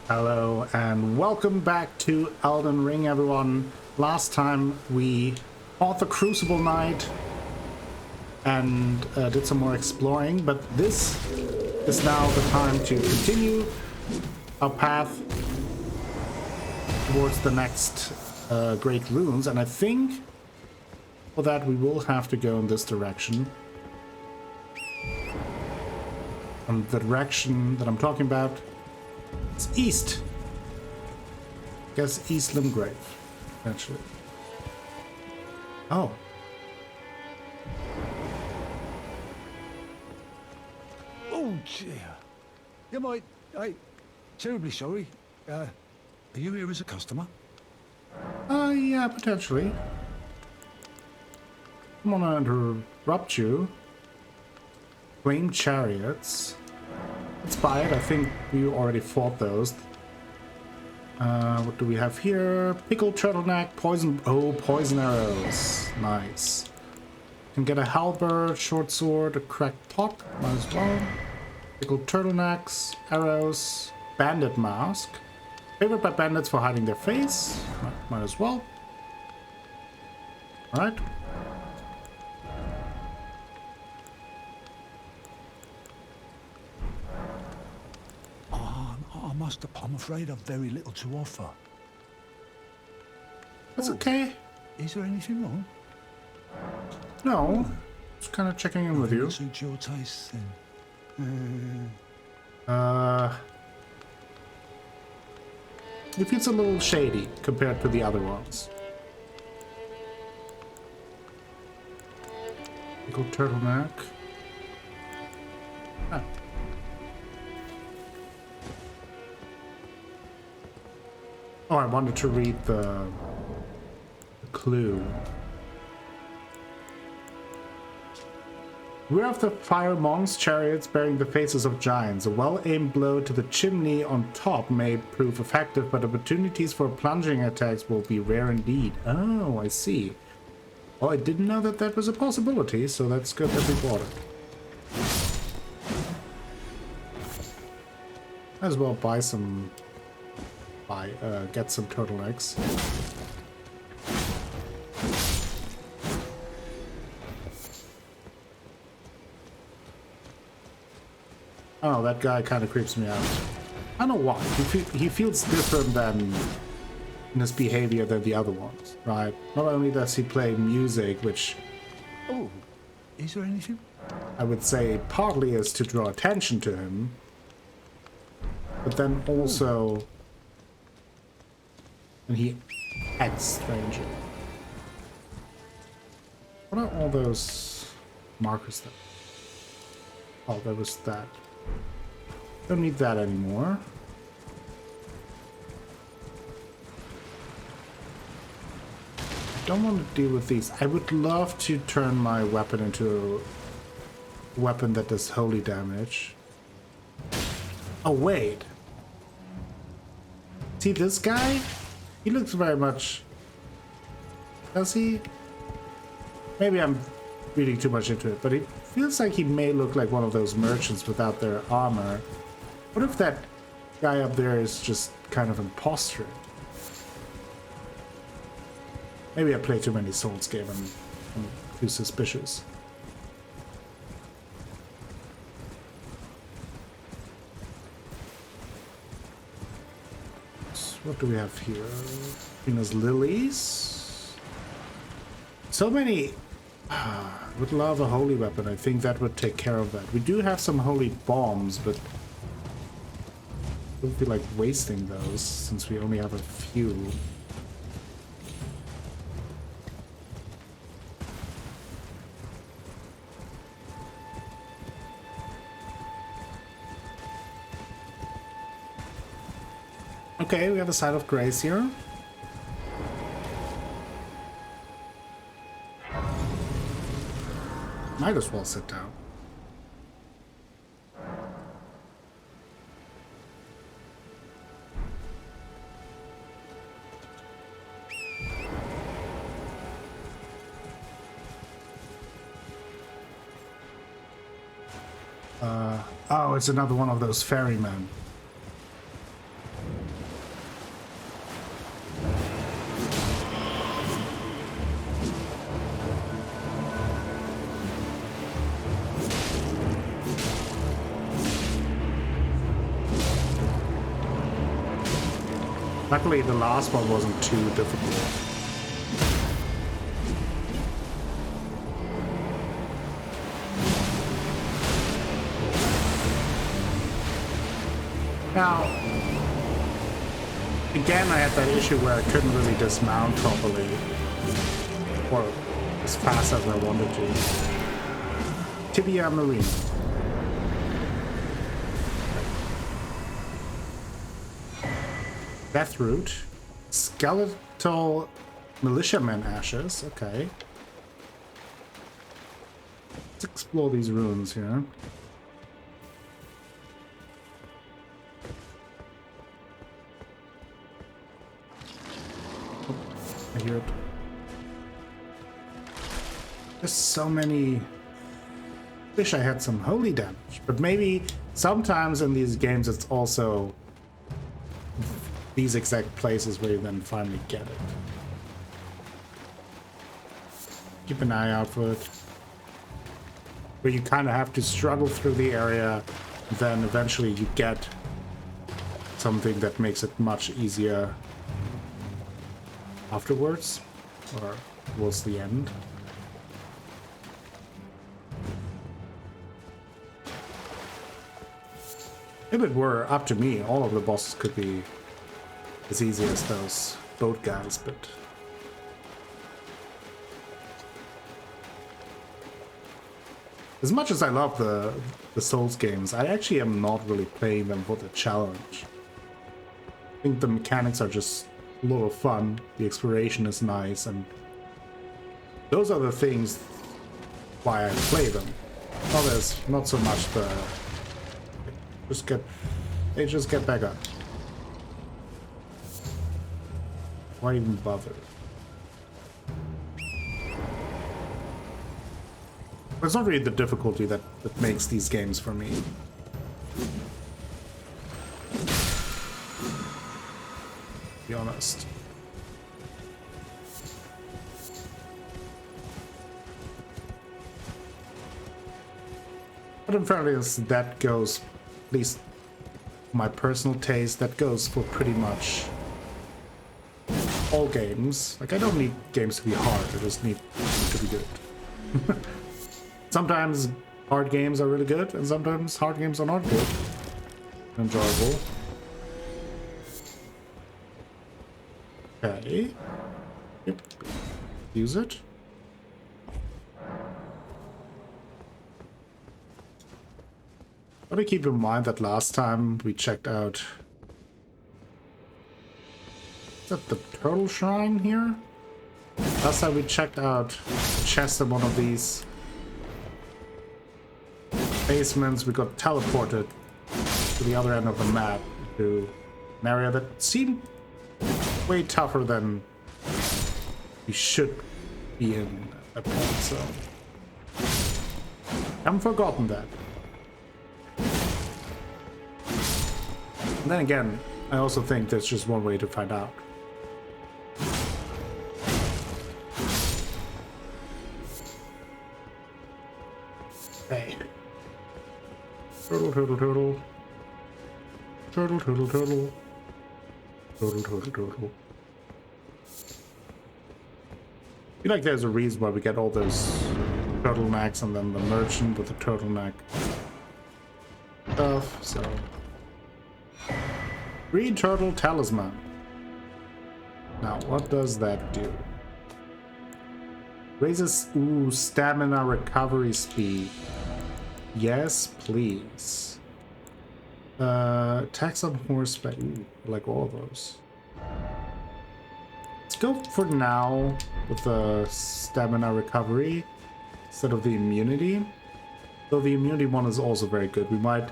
Hello and welcome back to Elden Ring, everyone. Last time we fought the Crucible Knight and did some more exploring, but this is now the time to continue our path towards the next Great Runes, and I think for that we will have to go in this direction. And the direction that I'm talking about, it's east. I guess East Limgrave, actually. Oh. Oh dear. I terribly sorry. Are you here as a customer? Yeah, potentially. I don't want to interrupt you. Flame chariots. Let's buy it. I think we already fought those. What do we have here? Pickled turtleneck, poison. Oh, poison arrows. Nice. Can get a halberd, short sword, a cracked pot. Might as well. Pickled turtlenecks, arrows, bandit mask. Favored by bandits for hiding their face. Might as well. Alright. I'm afraid I've very little to offer. That's okay. Is there anything wrong? No. Just kind of checking in with you. Suit your taste then. It feels a little shady compared to the other ones. Pickled turtleneck. Ah. Oh, I wanted to read the clue. Beware of the fire monks' chariots bearing the faces of giants. A well-aimed blow to the chimney on top may prove effective, but opportunities for plunging attacks will be rare indeed. Oh, I see. Oh, I didn't know that that was a possibility, so that's good that we bought it. Might as well buy some... get some turtlenecks. Oh, that guy kind of creeps me out. I don't know why. He feels different than in his behavior than the other ones, right? Not only does he play music, which... Oh, is there anything? I would say partly is to draw attention to him, but then also... and he acts strangely. What are all those markers there? Oh, there was that. Don't need that anymore. I don't want to deal with these. I would love to turn my weapon into a weapon that does holy damage. Oh, wait. See this guy? He looks very much... Does he? Maybe I'm reading too much into it, but it feels like he may look like one of those merchants without their armor. What if that guy up there is just kind of imposter? Maybe I play too many Souls games and I'm too suspicious. What do we have here? Venus lilies. So many. Would love a holy weapon. I think that would take care of that. We do have some holy bombs, but I don't feel like wasting those since we only have a few. Okay, we have a side of grace here. Might as well sit down. Oh, it's another one of those ferrymen. Luckily, the last one wasn't too difficult. Now, again, I had that issue where I couldn't really dismount properly, or as fast as I wanted to. Tibia Marine. Deathroot. Skeletal militiaman ashes. Okay. Let's explore these ruins here. Oh, I hear it. There's so many. Wish I had some holy damage, but maybe sometimes in these games it's also these exact places where you then finally get it. Keep an eye out for it. Where you kind of have to struggle through the area, then eventually you get something that makes it much easier afterwards, or towards the end. If it were up to me, all of the bosses could be as easy as those boat guys, but as much as I love the Souls games, I actually am not really playing them for the challenge. I think the mechanics are just a lot of fun, the exploration is nice, and those are the things why I play them. Well, there's not so much the just get back up. Why even bother? It's not really the difficulty that makes these games for me. To be honest. But in fairness, that goes, at least my personal taste, that goes for pretty much all games. Like, I don't need games to be hard, I just need them to be good. Sometimes hard games are really good, and sometimes hard games are not good. Enjoyable. Okay. Yep. Use it. Gotta keep in mind that last time we checked out... Is that the turtle shrine here? Last time we checked out a chest in one of these basements, we got teleported to the other end of the map to an area that seemed way tougher than we should be in at that point, so haven't forgotten that. And then again, I also think there's just one way to find out. Hey. Turtle, turtle, turtle. Turtle, turtle, turtle. Turtle, turtle, turtle. I feel like there's a reason why we get all those turtlenecks and then the merchant with the turtleneck stuff, so. Green turtle talisman. Now, what does that do? Raises, stamina recovery speed. Yes, please. Attacks on horseback. Ooh, I like all of those. Let's go for now with the stamina recovery instead of the immunity. Though the immunity one is also very good. We might,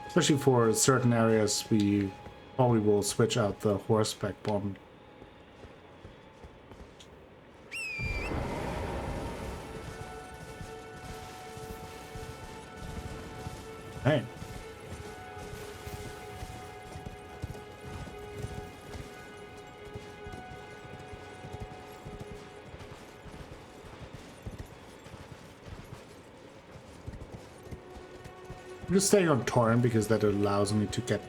especially for certain areas, we probably will switch out the horseback one. Hey. I'm just staying on Torrent because that allows me to get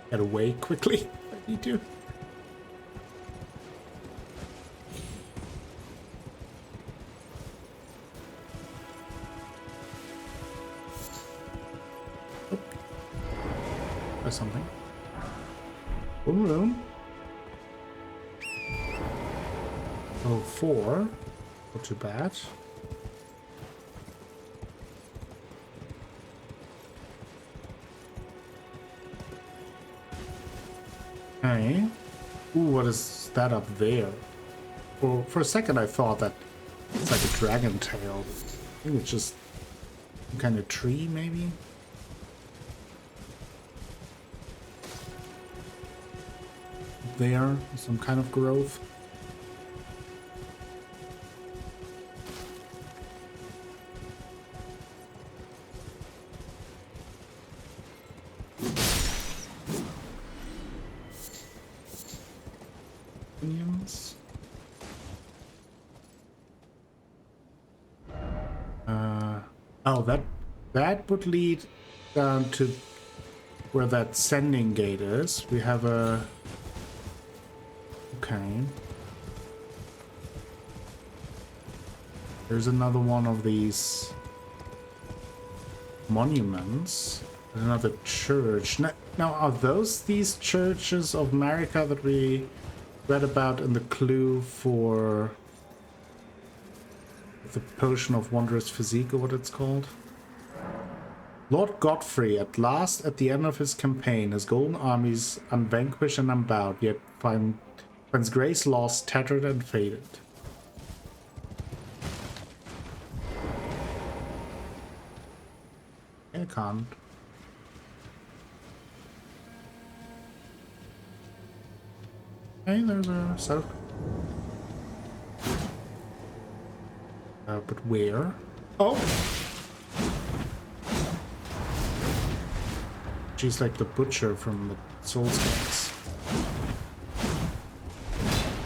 get away quickly if I need to. Oh. Or something. Boom room. Oh, 4. Not too bad. Okay. Ooh, what is that up there? Well, for a second I thought that it's like a dragon tail. I think it's just some kind of tree, maybe? There, some kind of growth. Onions. Oh, that would lead down to where that sending gate is. We have a... Okay. There's another one of these monuments. Another church. Now, are those these churches of America that we read about in the clue for the potion of wondrous physique, or what it's called? Lord Godfrey, at last, at the end of his campaign, his golden armies unvanquished and unbowed, yet finds grace lost, tattered and faded. I can't. Okay, there's a set of... but where? Oh! She's like the butcher from the Souls games.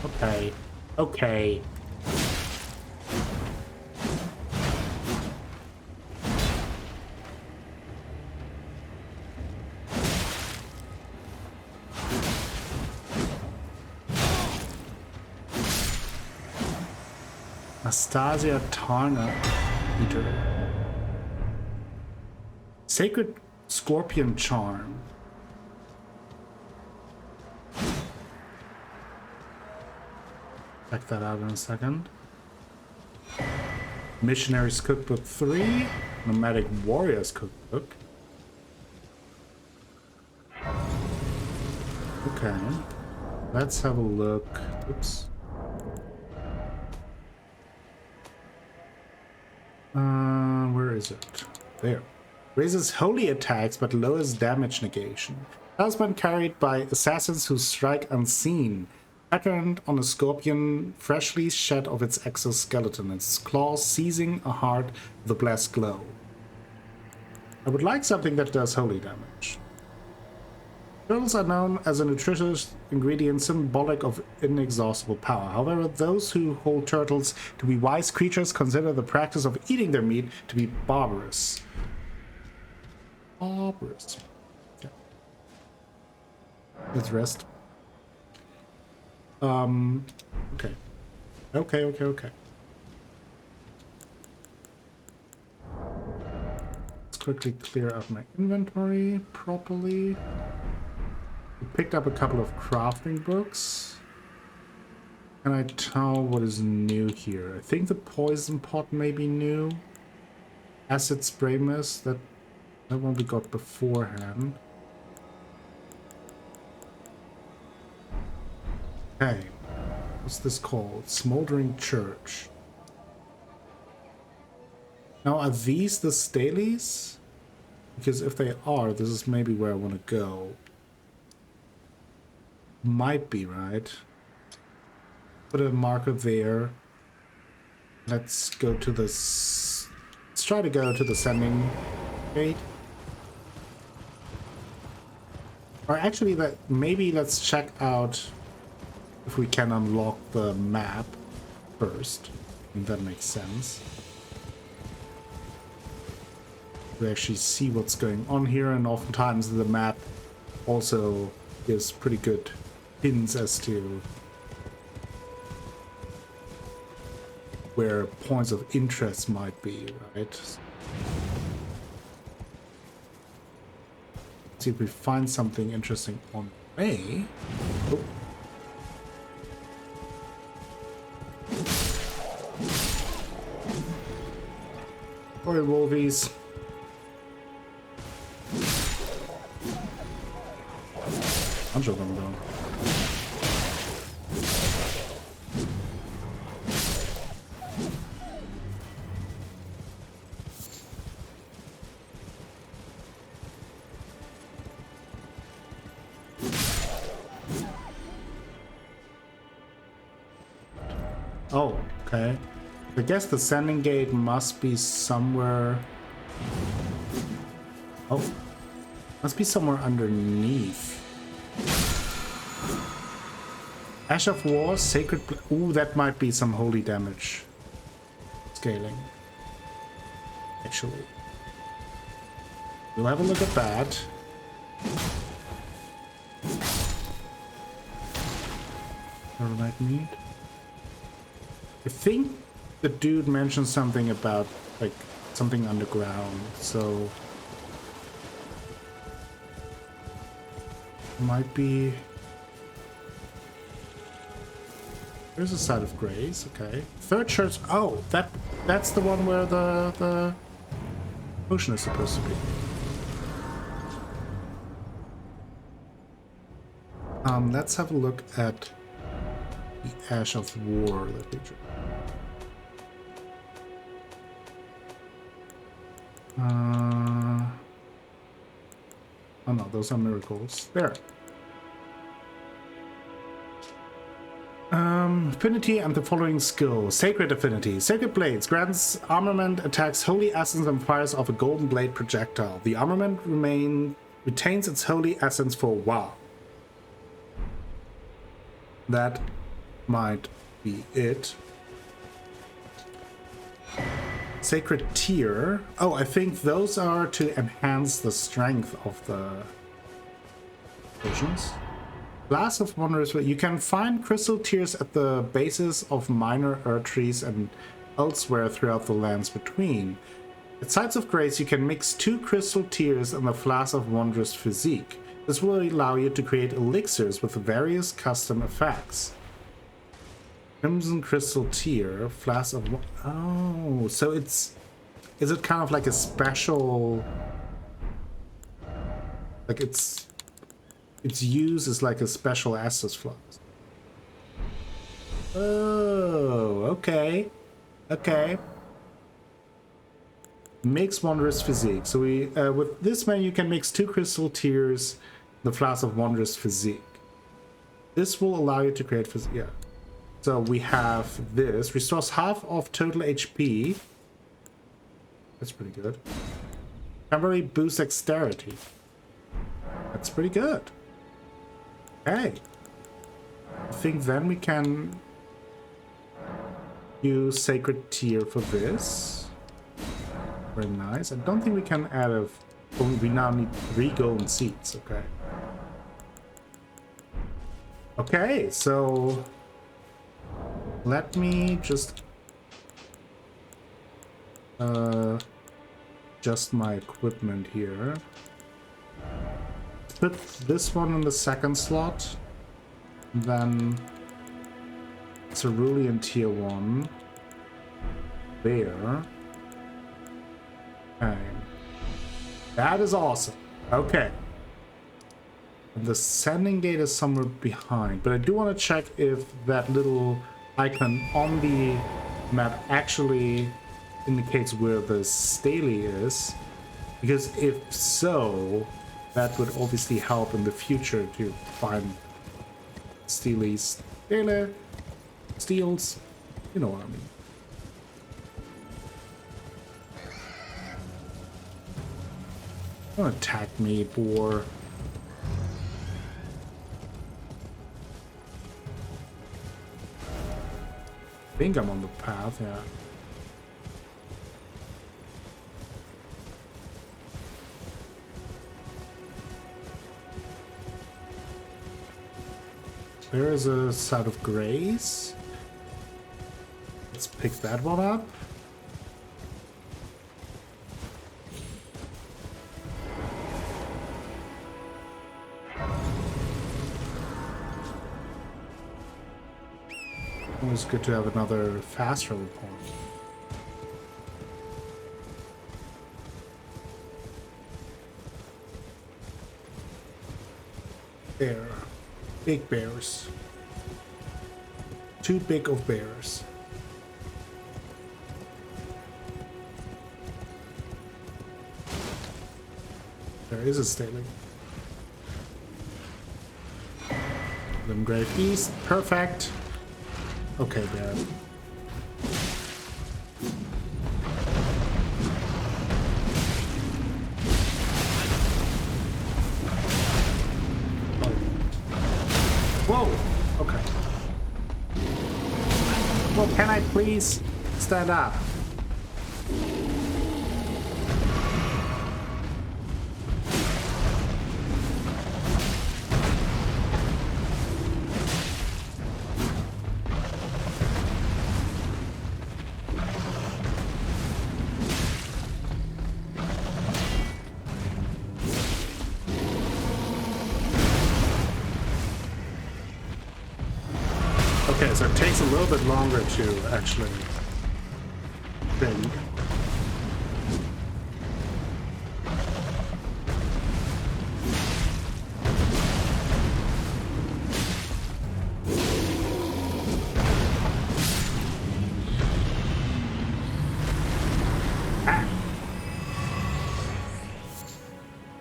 Okay. Okay. Anastasia Tarnished. Sacred Scorpion Charm. Check that out in a second. Missionary's Cookbook 3. Nomadic Warriors Cookbook. Okay. Let's have a look. Oops. Where is it? There. Raises holy attacks but lowers damage negation. Talisman carried by assassins who strike unseen. Patterned on a scorpion freshly shed of its exoskeleton, its claws seizing a heart with a blessed glow. I would like something that does holy damage. Turtles are known as a nutritious ingredient symbolic of inexhaustible power. However, those who hold turtles to be wise creatures consider the practice of eating their meat to be barbarous. Barbarous. Yeah. Let's rest. Okay. Okay. Let's quickly clear out my inventory properly. We picked up a couple of crafting books. Can I tell what is new here? I think the poison pot may be new. Acid spray mist, that one we got beforehand. Okay. What's this called? Smoldering Church. Now, are these the Staleys? Because if they are, this is maybe where I want to go. Might be, right? Put a marker there. Let's go to this. Let's try to go to the sending gate. Or actually, maybe let's check out if we can unlock the map first. I think that makes sense. We actually see what's going on here, and oftentimes the map also gives pretty good hints as to where points of interest might be, right? See if we find something interesting on the way. Oh. Sorry, Wolvies. Bunch of them though. Oh, okay. I guess the sending gate must be somewhere. Oh, must be somewhere underneath. Ash of War, Sacred. Ooh, that might be some holy damage scaling. Actually, we'll have a look at that. Turtleneck meat. I think the dude mentioned something about like something underground, so might be. There's a site of grace, okay. Third church. Oh, that's the one where the potion is supposed to be. Let's have a look at the Ash of War that we drew. Oh no, those are miracles. There. Affinity and the following skill. Sacred Affinity. Sacred Blades grants armament, attacks holy essence and fires off a golden blade projectile. The armament retains its holy essence for a while. That might be it. Sacred Tear. Oh, I think those are to enhance the strength of the potions. Flask of Wonderous Physick. You can find crystal tears at the bases of minor earth trees and elsewhere throughout the lands between. At Sites of Grace, you can mix 2 crystal tears and the Flask of Wondrous Physick. This will allow you to create elixirs with various custom effects. Crimson Crystal Tear, Flask of... Oh, so it's... Is it kind of like a special... Like its use is like a special Estus Flask. Oh, okay. Okay. Mix Wondrous Physick. So we, with this man, you can mix 2 crystal tears, the Flask of Wondrous Physick. This will allow you to create physick. Yeah. So we have this. Restores half of total HP. That's pretty good. Temporary boost dexterity. That's pretty good. Okay. I think then we can use Sacred Tear for this. Very nice. I don't think we can add a... We now need 3 golden seeds. Okay. Okay, so... Let me just... adjust my equipment here. Put this one in the second slot. Then... Cerulean Tier 1. There. Okay. That is awesome. Okay. And the sending gate is somewhere behind. But I do want to check if that little icon on the map actually indicates where the stele is. Because if so, that would obviously help in the future to find steles. Steals. You know what I mean. Don't attack me, boar. I think I'm on the path, yeah. there is a side of grace. Let's pick that one up. Always good to have another fast travel point. Bear. Big bears. Too big of bears. There is a staling. Limgrave East. Perfect. Okay, bear. Whoa! Okay. Well, can I please stand up? Okay, so it takes a little bit longer to actually think. Ah.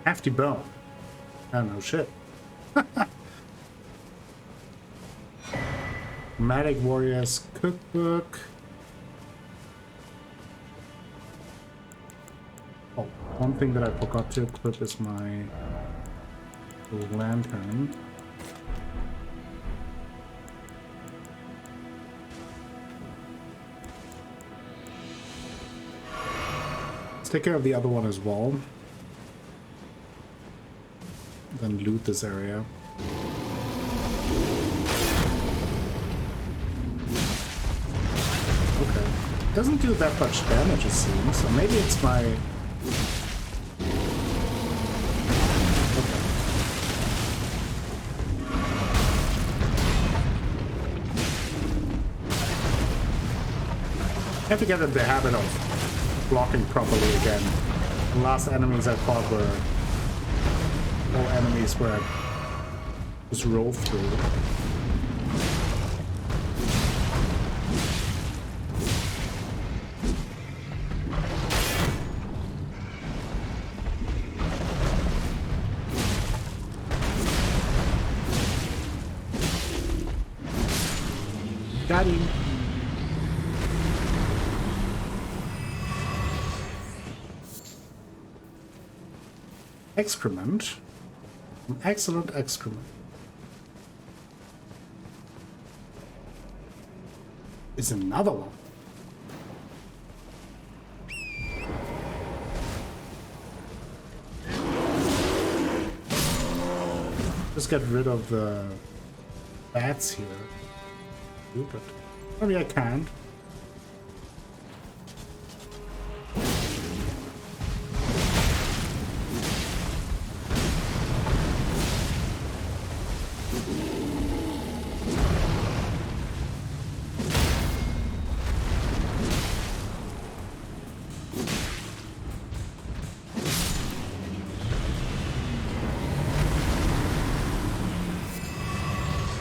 Hefty bone. Oh, no shit. Magic Warriors Cookbook. Oh, one thing that I forgot to equip is my lantern. Let's take care of the other one as well. Then loot this area. Doesn't do that much damage, it seems. So maybe it's my... Okay. I have to get in the habit of blocking properly again. The last enemies I fought were all enemies where I just rolled through. Got him. Excrement. An excellent excrement. Is another one. Just get rid of the bats here. But maybe I can't.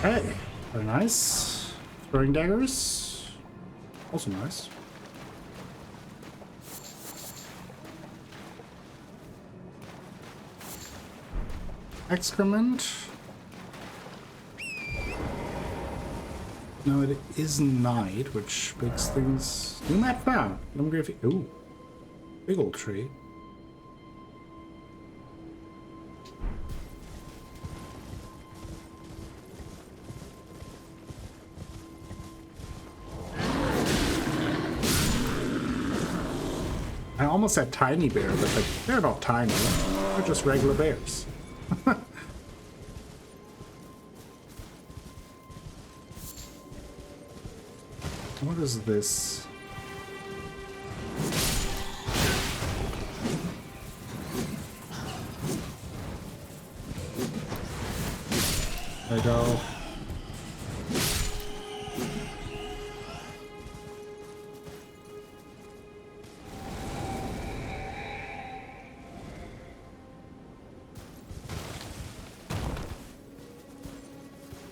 Hey, very nice. Throwing daggers, also nice. Excrement. No, it is night, which makes things do not found. Limgrave. Ooh, big old tree. I almost said tiny bear, but like, they're not tiny. They're just regular bears. What is this? There we go.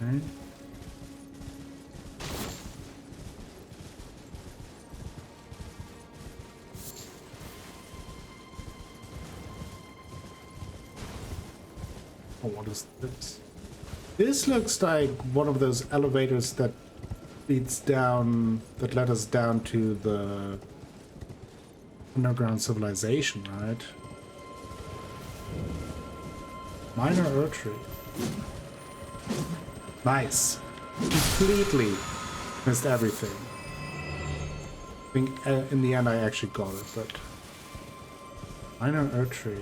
Okay. Oh, what is this? This looks like one of those elevators that leads down, that led us down to the underground civilization, right? Minor artery. Nice. Completely missed everything. I think in the end I actually got it, but minor artery.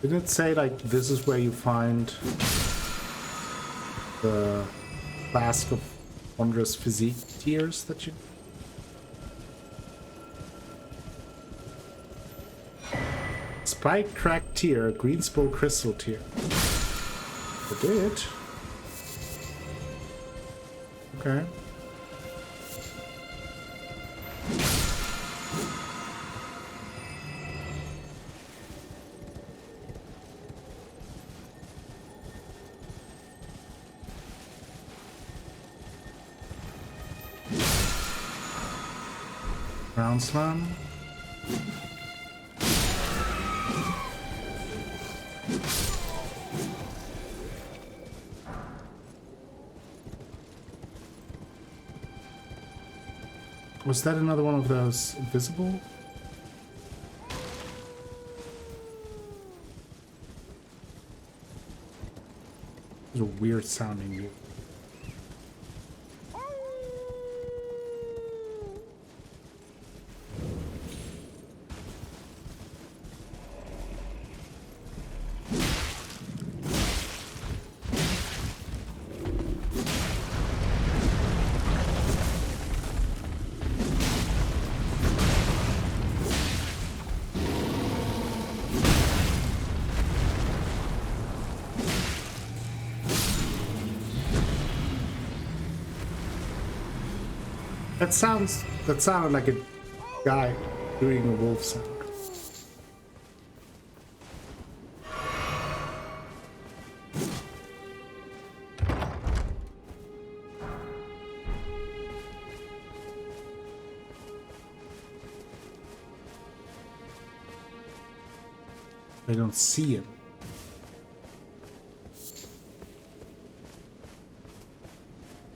Did it say like this is where you find the Flask of Wondrous Physick tears that you... Spike cracked tear, green spool crystal tear. I did. Okay. Ground slam. Was that another one of those invisible? Those are weird sounding. That sounded like a guy doing a wolf sound. I don't see him.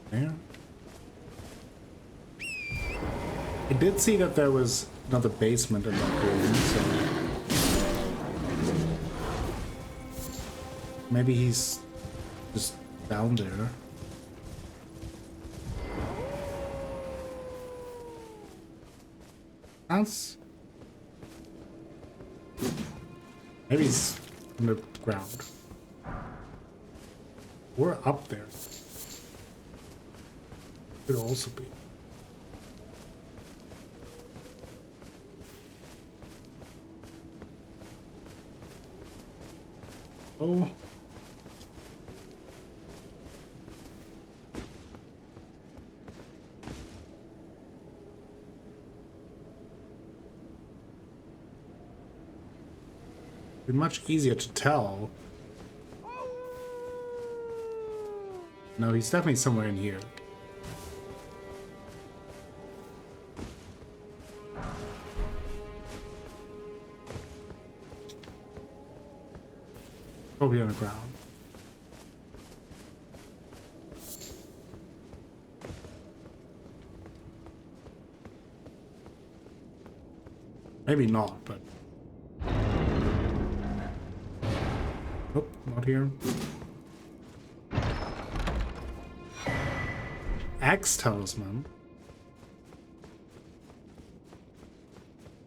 There. I did see that there was another basement in that room, so maybe he's just down there. Sounds... Maybe he's on the ground. We're up there. Could also be. Oh. Be much easier to tell. No, he's definitely somewhere in here. Probably on the ground. Maybe not, but... Oh, not here. Axe talisman.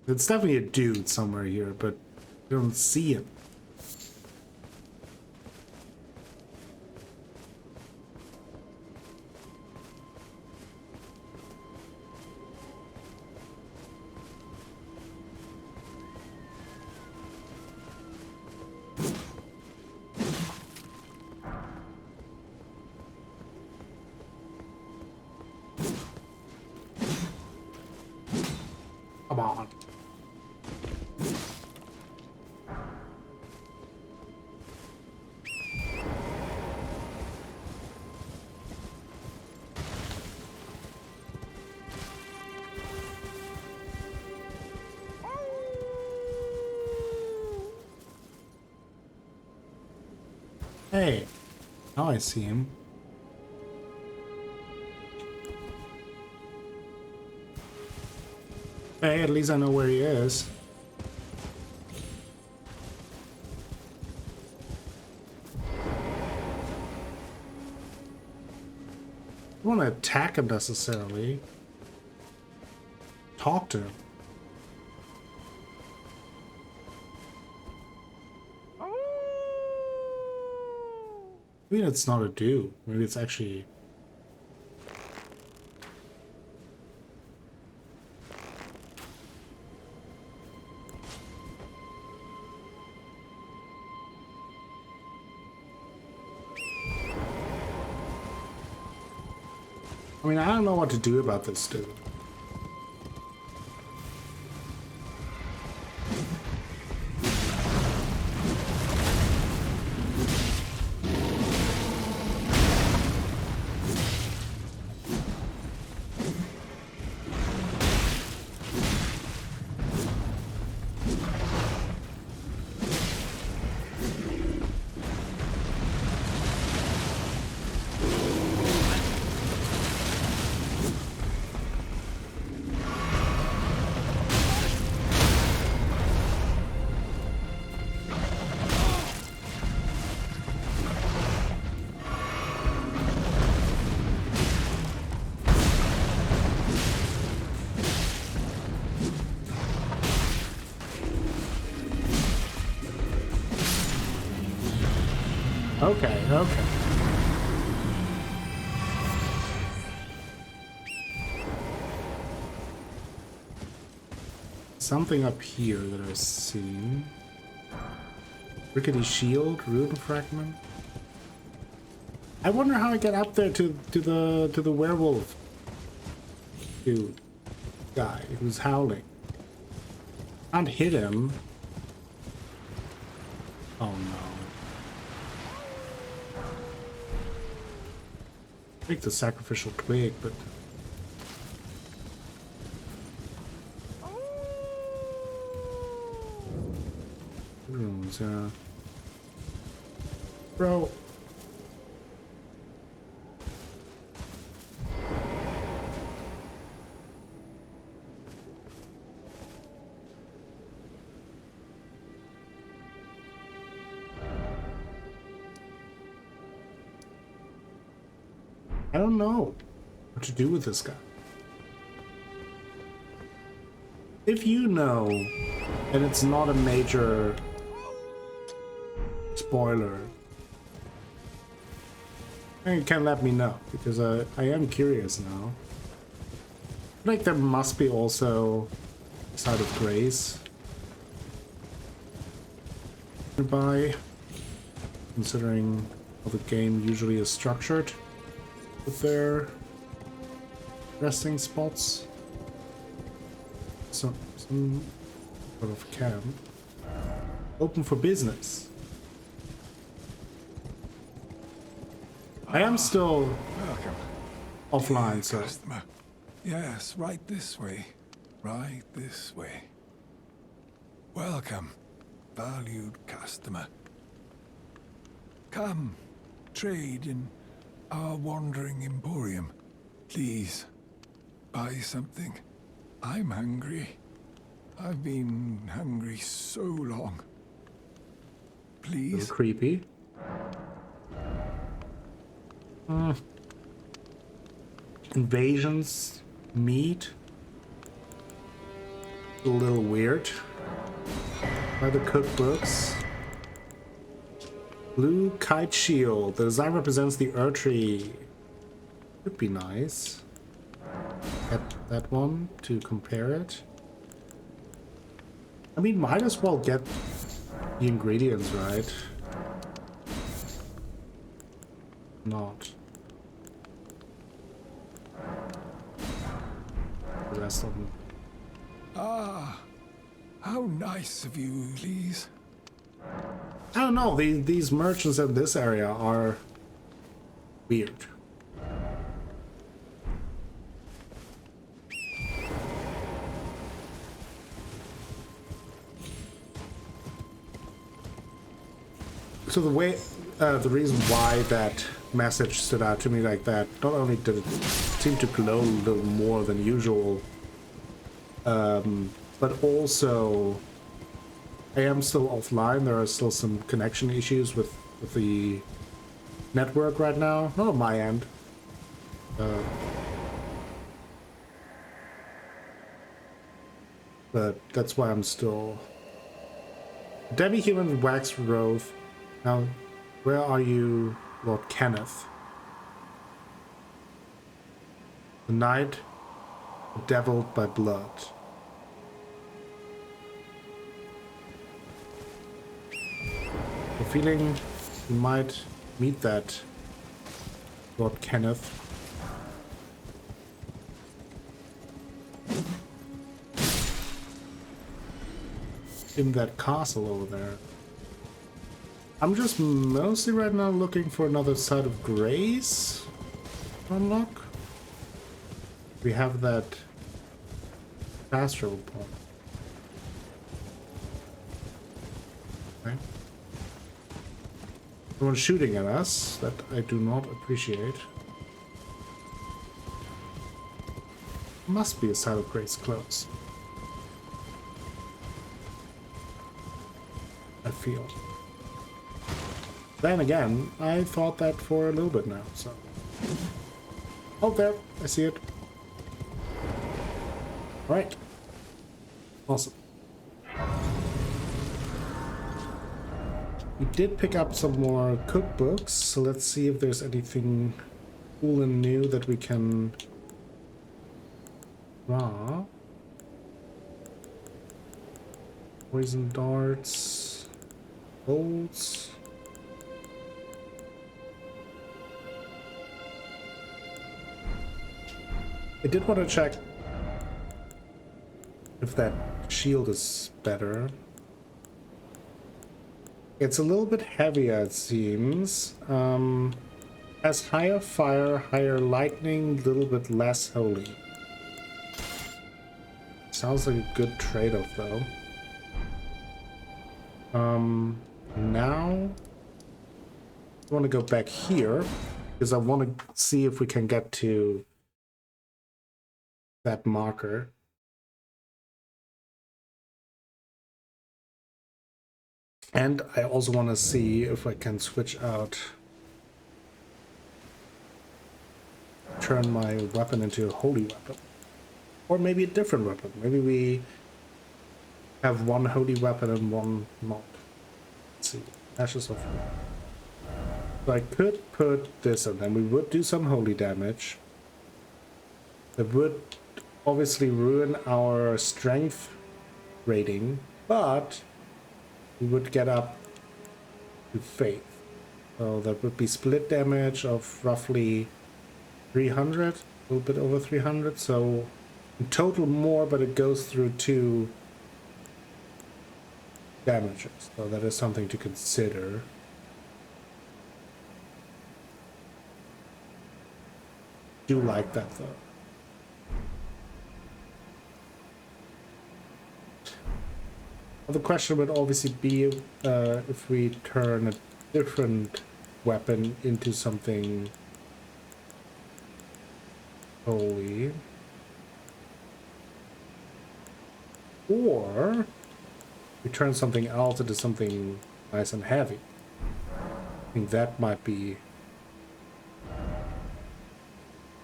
It's definitely a dude somewhere here, but I don't see him. Come on. Hey, now I see him. Hey, at least I know where he is. I don't want to attack him necessarily. Talk to him. Maybe it's not a do. Maybe it's actually... I mean, I don't know what to do about this dude. Okay, okay. Something up here that I've seen. Rickety shield, rune fragment. I wonder how I get up there to the werewolf dude guy who's howling. Can't hit him. Oh no. Take the sacrificial twig, but runes, bro. I don't know what to do with this guy. If you know, and it's not a major spoiler, you can let me know, because I am curious now. Like, there must be also a side of grace nearby, considering how the game usually is structured with their resting spots. Some sort of camp. Open for business. I am still Welcome. offline, so Customer. Yes, right this way. Right this way. Welcome, valued customer. Come, trade in our wandering emporium. Please, buy something. I'm hungry. I've been hungry so long. a Please. little creepy. Invasions, meat. A little weird. By the cookbooks. Blue kite shield. The design represents the Erdtree. Could be nice. Get that one to compare it. I mean, might as well get the ingredients right. Not. The rest of them. Ah, how nice of you, please. I don't know, these merchants in this area are weird. So the reason why that message stood out to me like that, not only did it seem to glow a little more than usual, but also I am still offline. There are still some connection issues with the network right now, not on my end. But that's why I'm still... Demi-human wax growth. Now, where are you, Lord Kenneth? The knight, bedeviled by blood. The feeling you might meet that, Lord Kenneth. In that castle over there. I'm just mostly right now looking for another side of grace to unlock. We have that fast travel point. Okay. Someone shooting at us that I do not appreciate. Must be a side of grace close. I feel. Then again, I thought that for a little bit now, so... Oh, there! I see it. Alright. Awesome. We did pick up some more cookbooks, so let's see if there's anything cool and new that we can draw. Poison darts, bolts. I did want to check if that shield is better. It's a little bit heavier, it seems. Has higher fire, higher lightning, a little bit less holy. Sounds like a good trade-off, though. Now I want to go back here because I want to see if we can get to that marker. And I also want to see if I can switch out, turn my weapon into a holy weapon. Or maybe a different weapon. Maybe we have one holy weapon and one not. Let's see. Ashes of War. So I could put this on, and we would do some holy damage. That would obviously ruin our strength rating, but we would get up to faith. So that would be split damage of roughly 300, a little bit over 300. So in total more, but it goes through 2 damages. So that is something to consider. Do like that though. The question would obviously be if we turn a different weapon into something holy, or we turn something else into something nice and heavy. I think that might be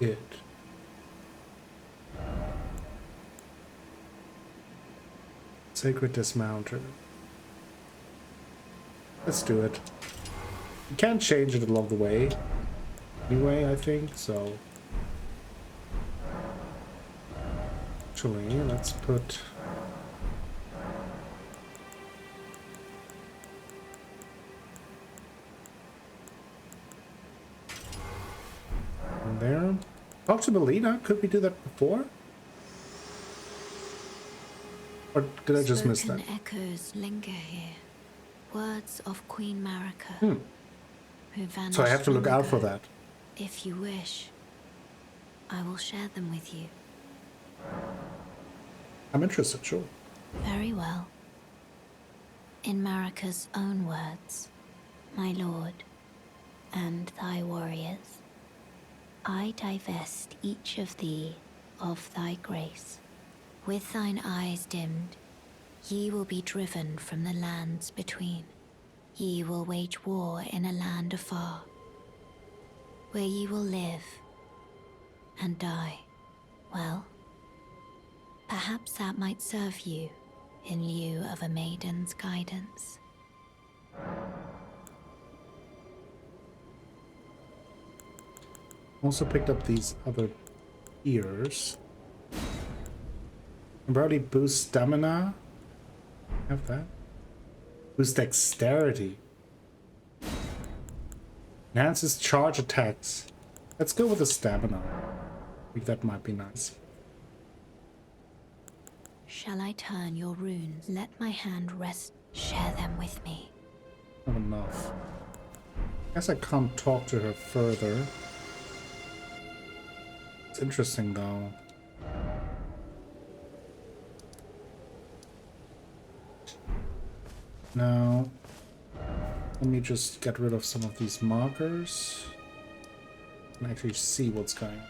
it. Sacred Dismounter. Let's do it. You can't change it along the way anyway, I think, so... Actually, let's put... in there. Talk to Melina. Could we do that before? Or did I just miss that? Spoken echoes linger here. Words of Queen Marika, who vanished So I have to look long out for ago. that. If you wish, I will share them with you. I'm interested, sure. Very well. In Marika's own words, my lord, and thy warriors, I divest each of thee of thy grace. With thine eyes dimmed, ye will be driven from the lands between. Ye will wage war in a land afar, where ye will live and die. Well, perhaps that might serve you in lieu of a maiden's guidance. Also picked up these other ears. Probably boost stamina. Have that. Boost dexterity. Enhances charge attacks. Let's go with the stamina. I think that might be nice. Shall I turn your runes? Let my hand rest. Share them with me. Not enough. Guess I can't talk to her further. It's interesting though. Now, let me just get rid of some of these markers and actually see what's going on.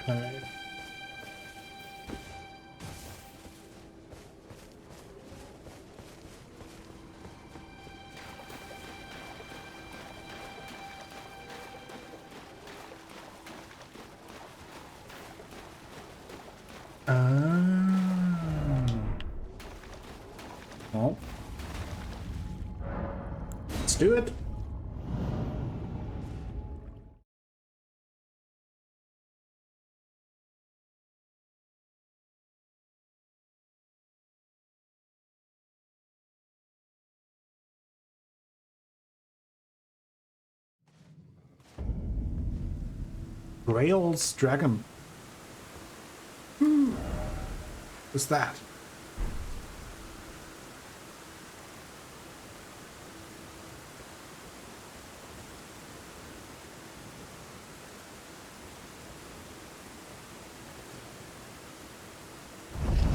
Okay. Well, let's do it. Rails Dragon. What's that?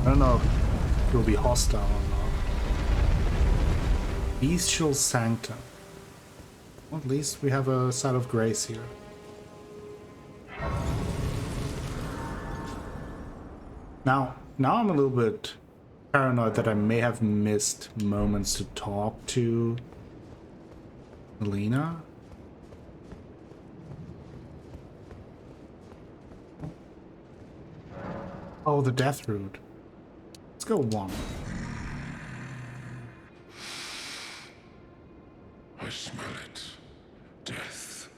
I don't know if it will be hostile or not. Bestial Sanctum. Well, at least we have a side of grace here. Now I'm a little bit paranoid that I may have missed moments to talk to Melina. Oh, the Death Root. Let's go one. I smell it. Death.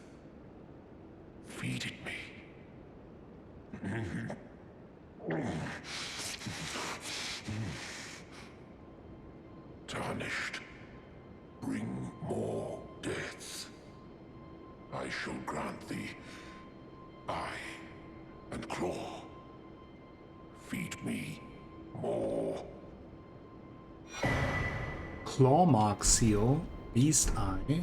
Feed it me. Tarnished. Bring more deaths. I shall grant thee eye and claw. Feed me more. Clawmark Seal. Beast Eye.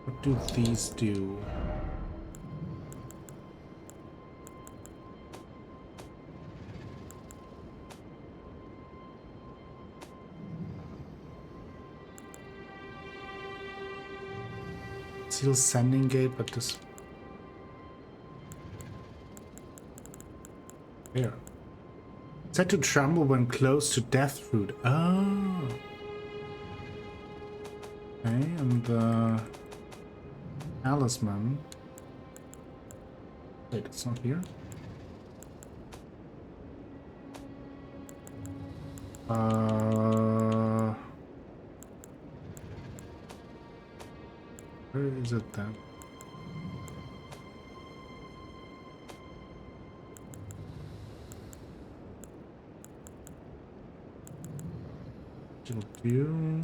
What do these do? Seal Sending Gate, but this... Here. Said to tremble when close to Death Root. Oh. Okay, and the talisman. Wait, it's not here. Where is it then? View.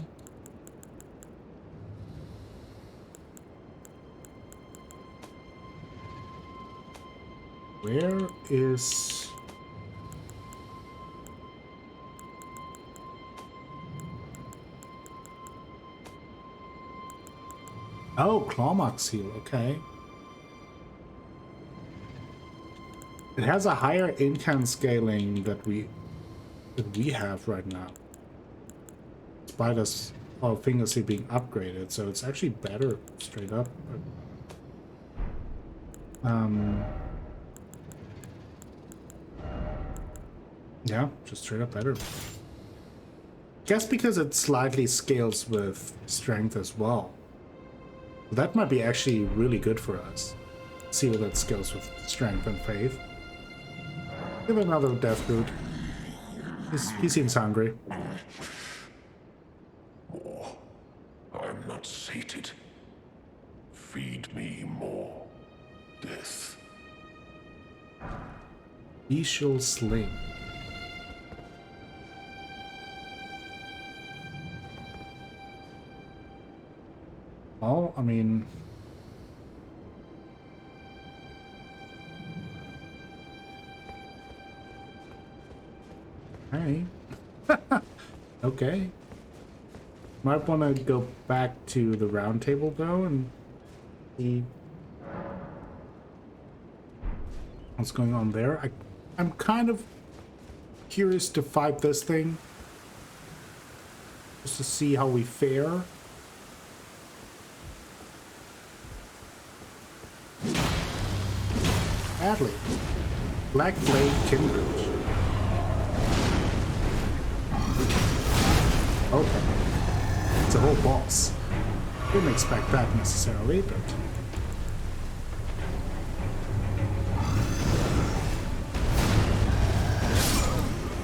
Where is... Oh, Clawmark Seal, okay. It has a higher incant scaling that we have right now. Despite us our fingersy being upgraded, so it's actually better straight up. Yeah, just straight up better. Guess because it slightly scales with strength as well. That might be actually really good for us. See what that scales with strength and faith. Give another death root. He seems hungry. More. I'm not sated. Feed me more. Death. Bestial Sling. Well, I mean... Hey. Okay. Might want to go back to the round table though and see what's going on there. I'm kind of curious to fight this thing. Just to see how we fare. Badly. Black Blade Kindred. Okay. It's a whole boss. Didn't expect that necessarily, but...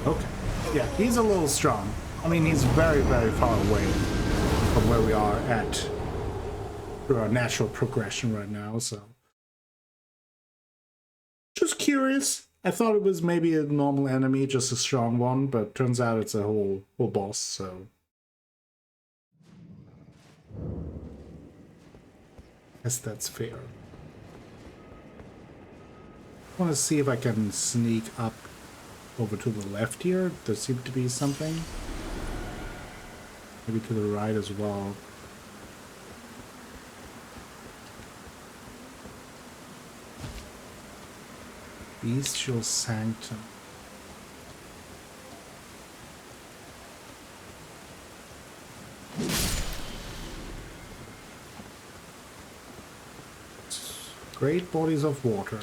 Okay. Yeah, he's a little strong. I mean, he's very, very far away from where we are at through our natural progression right now, so... Just curious. I thought it was maybe a normal enemy, just a strong one, but turns out it's a whole boss, so... Guess that's fair. I want to see if I can sneak up over to the left here. There seems to be something. Maybe to the right as well. Bestial Sanctum. Great bodies of water.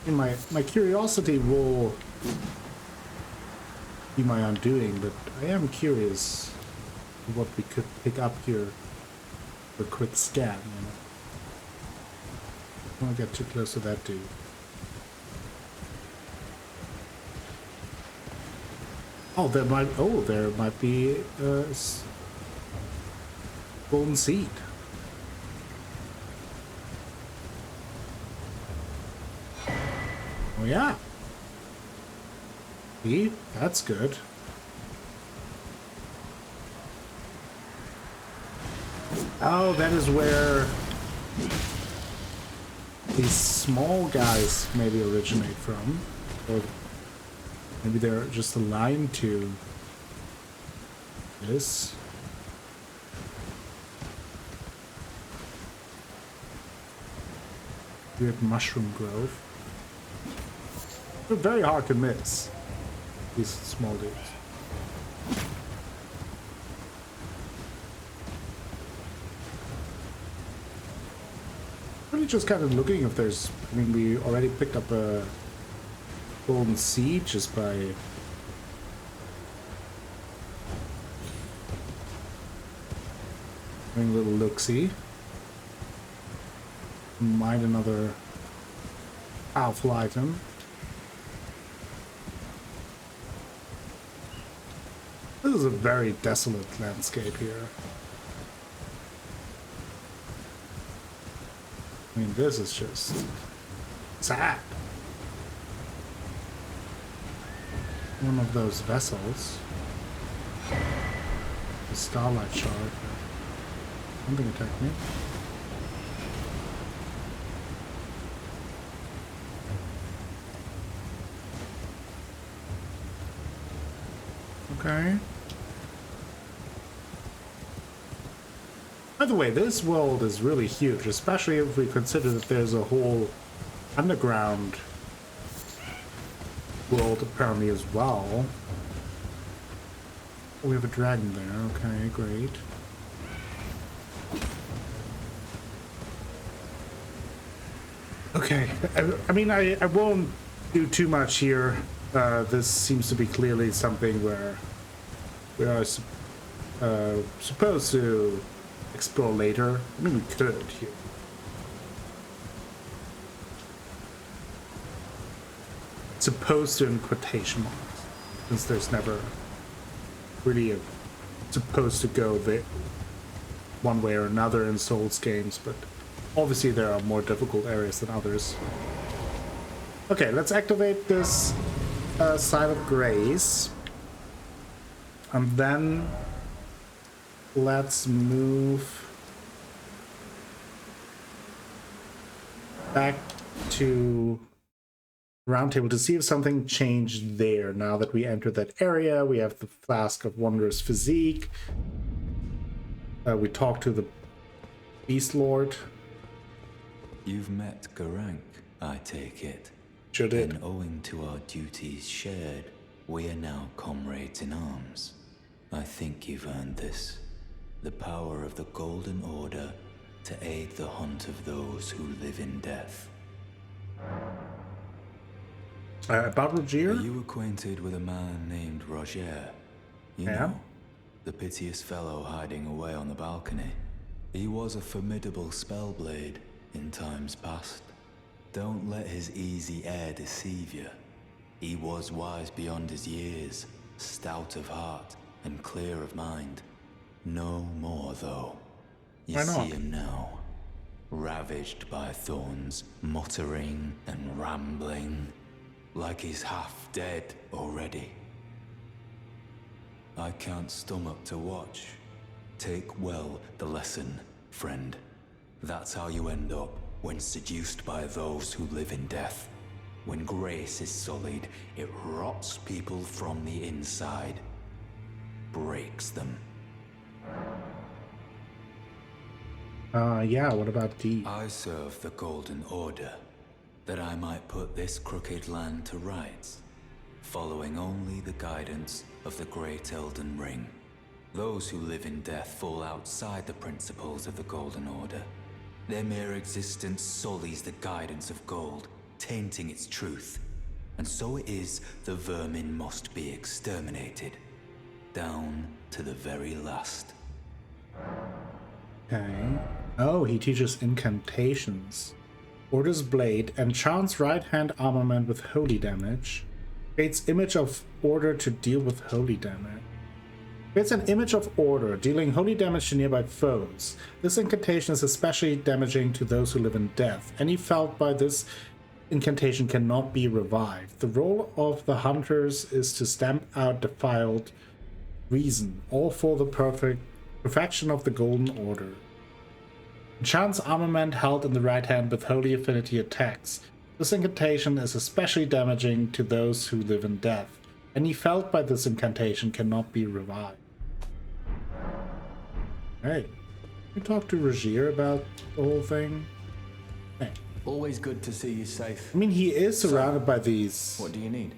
And my curiosity will be my undoing, but I am curious what we could pick up here for a quick scan, you know. Don't get too close to that dude. Oh, there might be a golden seed. Oh yeah. See, that's good. Oh, that is where these small guys maybe originate from, or maybe they're just aligned to this. Weird mushroom grove. They're very hard to miss, these small dudes. Really just kind of looking if there's... I mean, we already picked up a golden seed just by having a little look-see. Mind another powerful item. This is a very desolate landscape here. I mean, this is just sad. One of those vessels. Starlight Shard. Something attacked me. Okay. By the way, this world is really huge, especially if we consider that there's a whole underground world apparently as well. We have a dragon there, okay, great. Okay, I mean, I won't do too much here. This seems to be clearly something where we are supposed to explore later. I mean, we could here. Supposed to in quotation marks, since there's never really supposed to go one way or another in Souls games, but obviously there are more difficult areas than others. Okay, let's activate this Side of Grace, and then let's move back to round table to see if something changed there. Now that we entered that area, we have the Flask of Wondrous Physick. We talked to the East Lord. You've met Gurranq, I take it. Sure did. And owing to our duties shared, we are now comrades in arms. I think you've earned this. The power of the Golden Order to aid the hunt of those who live in death. About Roger? Are you acquainted with a man named Roger? You know, the piteous fellow hiding away on the balcony. He was a formidable spellblade in times past. Don't let his easy air deceive you. He was wise beyond his years, stout of heart and clear of mind. No more, though. You see him now, ravaged by thorns, muttering and rambling, like he's half dead already. I can't stomach to watch. Take well the lesson, friend. That's how you end up when seduced by those who live in death. When grace is sullied, it rots people from the inside, breaks them. Yeah, what about D? I serve the Golden Order, that I might put this crooked land to rights, following only the guidance of the great Elden Ring. Those who live in death fall outside the principles of the Golden Order. Their mere existence sullies the guidance of gold, tainting its truth. And so it is the vermin must be exterminated, down to the very last. Okay. Oh, he teaches incantations. Orders blade, enchants right-hand armament with holy damage. Creates image of order to deal with holy damage. Creates an image of order, dealing holy damage to nearby foes. This incantation is especially damaging to those who live in death. Any felt by this incantation cannot be revived. The role of the hunters is to stamp out defiled reason, all for the perfection of the Golden Order. Enchants armament held in the right hand with holy affinity attacks. This incantation is especially damaging to those who live in death. Any felt by this incantation cannot be revived. Hey, we talked to Roger about the whole thing. Hey. Always good to see you safe. I mean, he is surrounded by these What do you need?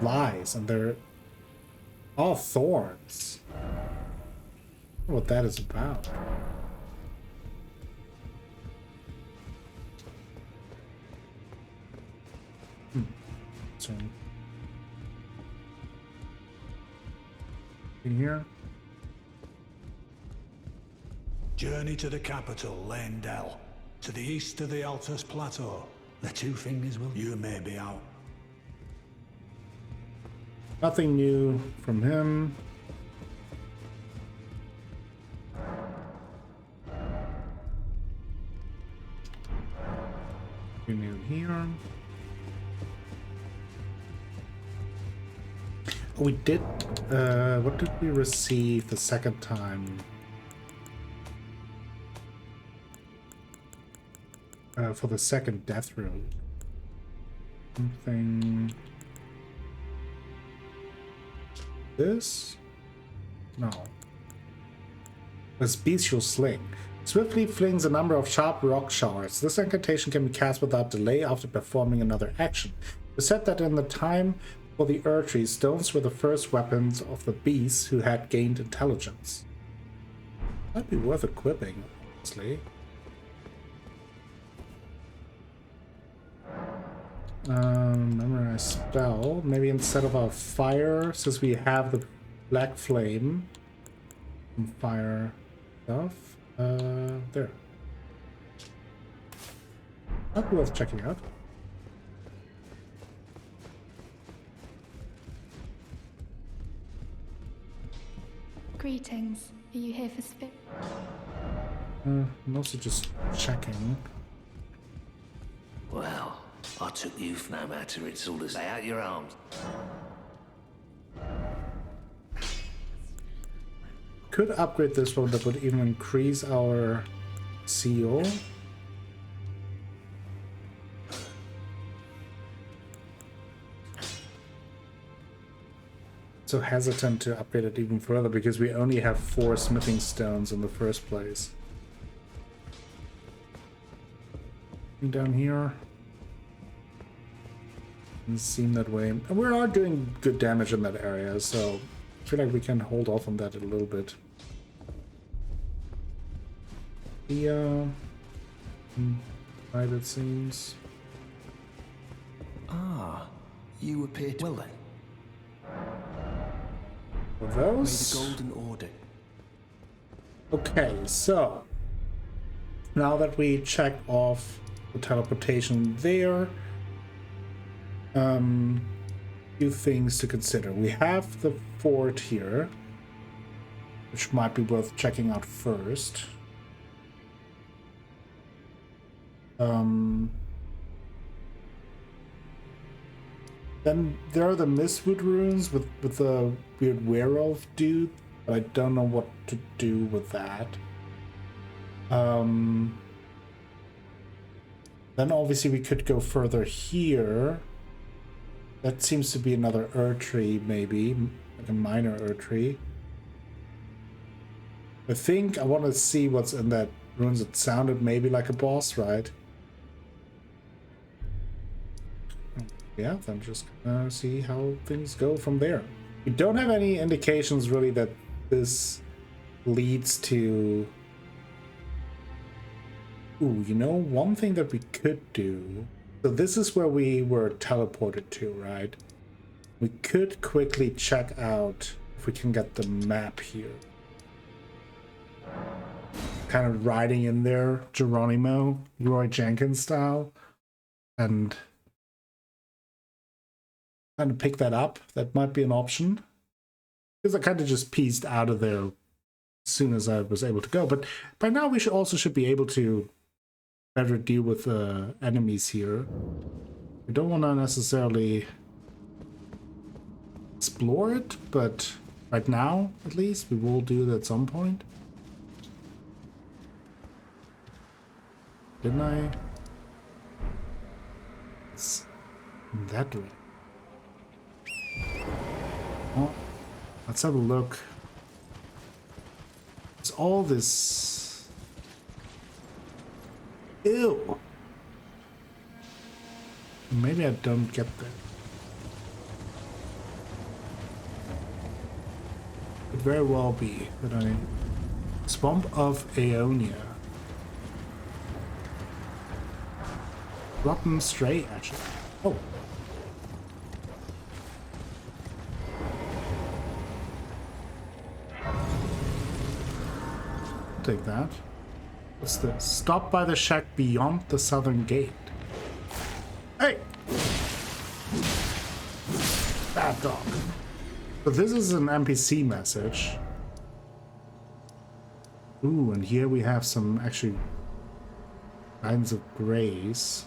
lies, and they're all thorns. I don't know what that is about. So, in here. Journey to the capital, Lendell. To the east of the Altus Plateau. The Two Fingers will. You may be out. Nothing new from him. Nothing new here. We did What did we receive the second time? For the second death room. Something... This? No. This bestial sling. Swiftly flings a number of sharp rock shards. This incantation can be cast without delay after performing another action. It said that in the time for the Erdtree, stones were the first weapons of the beasts who had gained intelligence. Might be worth equipping, honestly. Memorize spell. Maybe instead of our fire, since we have the black flame, fire stuff. There. Might be worth checking out. Greetings. Are you here for spit? Mostly just checking. Well, I took you for no matter. It's all to say out your arms. Could upgrade this one that would even increase our CO. So hesitant to upgrade it even further because we only have 4 smithing stones in the first place. Down here. Doesn't seem that way. And we are doing good damage in that area, so I feel like we can hold off on that a little bit. Right, it seems. Ah, you appear well then. For May those? the Golden Order. Okay, so now that we check off the teleportation there, few things to consider. We have the fort here, which might be worth checking out first. Then there are the Mistwood ruins with the weird werewolf dude, but I don't know what to do with that. Then obviously we could go further here. That seems to be another Erdtree, maybe, like a minor Erdtree. I think I want to see what's in that ruins. It sounded maybe like a boss, right? Yeah, then just gonna see how things go from there. We don't have any indications really that this leads to... Ooh, you know, one thing that we could do... So this is where we were teleported to, right? We could quickly check out if we can get the map here. Kind of riding in there, Geronimo, Roy Jenkins style. And kind of pick that up. That might be an option. Because I kind of just pieced out of there as soon as I was able to go. But by now we should be able to better deal with enemies here. We don't want to necessarily explore it, but right now, at least, we will do it at some point. Didn't I? It's that way. Oh, let's have a look. It's all this... Ew! Maybe I don't get that. Could very well be that I... Swamp of Aeonia. Rotten Stray, actually. Oh. Take that. What's this? Stop by the shack beyond the southern gate. Hey! Bad dog. So this is an NPC message. Ooh, and here we have some actually lines of grace.